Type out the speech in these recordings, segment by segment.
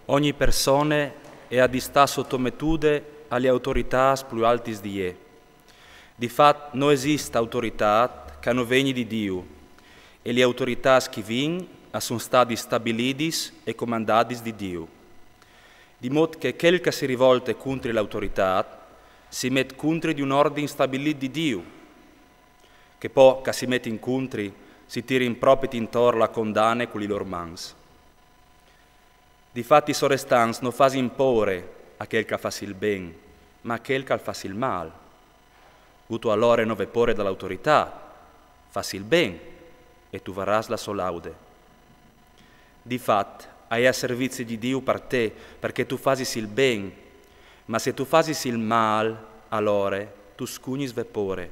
Ogni persona è a sta sottomettude alle autorità più alte di ie. Di fatto non esiste autorità che non viene di Dio e le autorità che vengono sono state stabilite e comandate di Dio. Di modo che quel che si rivolta contro l'autorità si mette contro di un ordine stabilito di Dio, che poi che si mette in contro si tira in proprio intorno la condanna con i loro mans. Difatti i sorestanti non fanno imporre a quel che fa il bene, ma a quel che fa il male. Uto allora non ve porre dall'autorità, fa il bene e tu varràs la sua laude. Difatti hai a servizio di Dio per te, perché tu fasi il bene, ma se tu fasi il male, allora tu scugni svepore,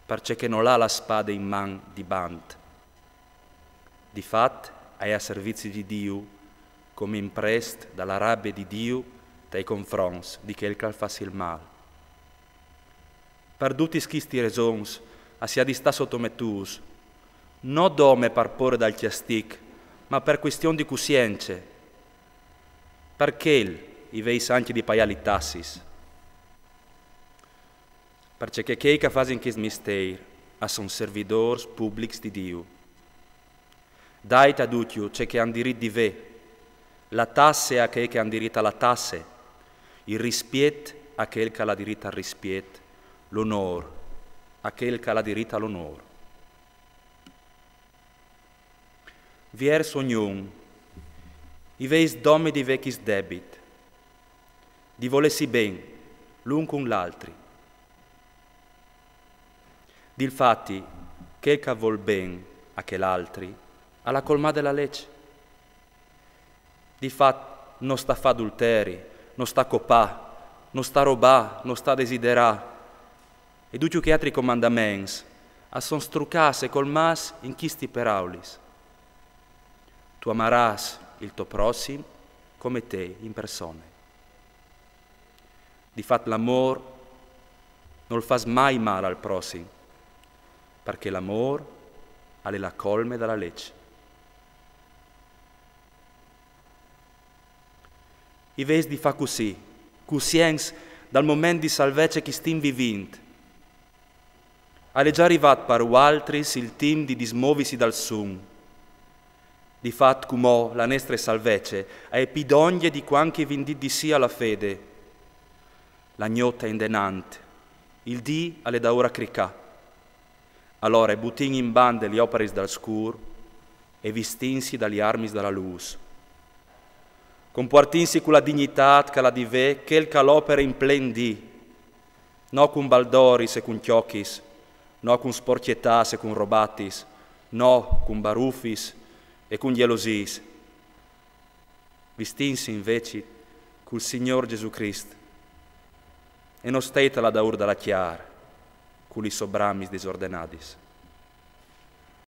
perché non ha la spada in man di band. Difatti hai a servizio di Dio, come imprest dalla rabbia di Dio dai confronti di quel che fa il male. Per tutti questi ragioni, si di sta sottomettus, non dome per porre dal chiastic, ma per questione di coscienza, perché i vei santi di paiali tassis. Perché che fanno in questo mistero sono servidori pubblici di Dio. Dai a tutti ciò che hanno diritto di ve, la tassa a che hanno diritto alla tassa, il rispetto a quel che ha diritto al rispetto, l'onore a quel che ha diritto all'onore. Vers ognuno, i veis domi di vecchi debit, di volessi ben l'un con l'altri. Difatti, quel che vuol ben a che l'altri, alla colma della legge. Difatti, non sta fa adulteri, non sta copà, non sta robà, non sta desiderà. E tutti che altri comandamenti sono struccati e colmati in chisti peraulis. Tu amaràs il tuo prossimo come te in persona. Difatti l'amore non fa mai male al prossimo, perché l'amore è la colme della legge. I vesi di fa così, dal momento di salvezza che stiamo vivendo. È già arrivato per altri il tempo di dismuoversi dal sonno. Di fatto, come la nostra salvezza è epidogna di quanche vindì di sia la fede. La gnota è indenante, il dì alle da ora cricà. Allora buttin in bande le opere dal scuro e vistinsi dagli armi dalla luce. Comportinsi con la dignità che la dive, quel che l'opera in plen dì, non con baldoris e con chiocchis, no con sporchietàs e con robatis, no con baruffis e con gelosis. Vistinsi invece col Signor Gesù Cristo e non stetela da urda la chiara, con i sobramis disordinadis.